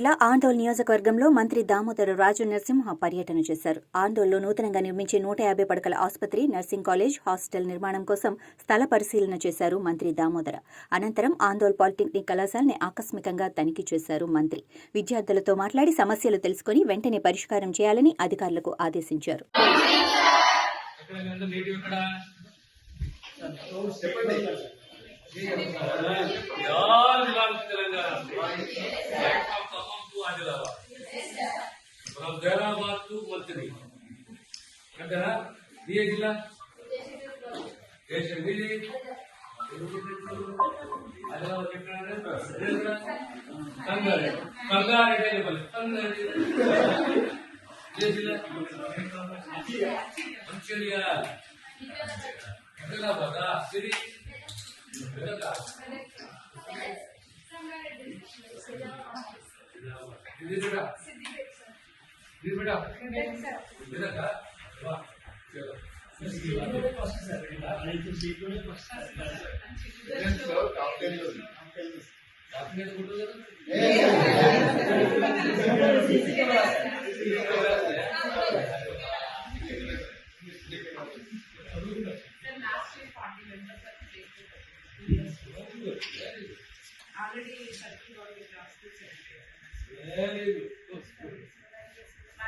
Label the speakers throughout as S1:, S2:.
S1: జిల్లా ఆందోళన నియోజకవర్గంలో మంత్రి దామోదర రాజు నరసింహ పర్యటన చేశారు. ఆందోళనలో నూతనంగా నిర్మించే 150 పడకల ఆసుపత్రి, నర్సింగ్ కాలేజ్, హాస్టల్ నిర్మాణం కోసం స్థల పరిశీలన చేశారు మంత్రి దామోదర. అనంతరం ఆందోళన పాలిటెక్నిక్ కళాశాలని ఆకస్మికంగా తనిఖీ చేశారు మంత్రి. విద్యార్థులతో మాట్లాడి సమస్యలు తెలుసుకుని వెంటనే పరిష్కారం చేయాలని అధికారులకు ఆదేశించారు.
S2: जैराबाद टू मंत्री अंतरा ये जिला देश मिली आदिलाबाद के कंगारे कंगारे के लेवल कंगारे ये जिला मंचूरिया आदिलाबाद सिटी ये बेटा ये बेटा बेटा का वाह चलो आपने फोटो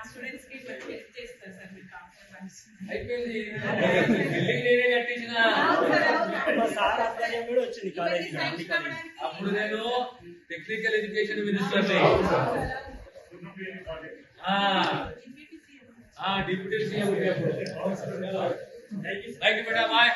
S3: స్టూడెంట్స్ కి హెల్ప్ చేస్తారు సార్ మీ కాంప్రమైజ్
S2: అయిపోయింది బిల్డింగ్ నేనే కట్టించిన
S4: సార్ అబ్బాయి కూడా వచ్చింది కాలేజ్
S2: అప్పుడు నేను technical education minister deputy CM thank you బేటా బాయ్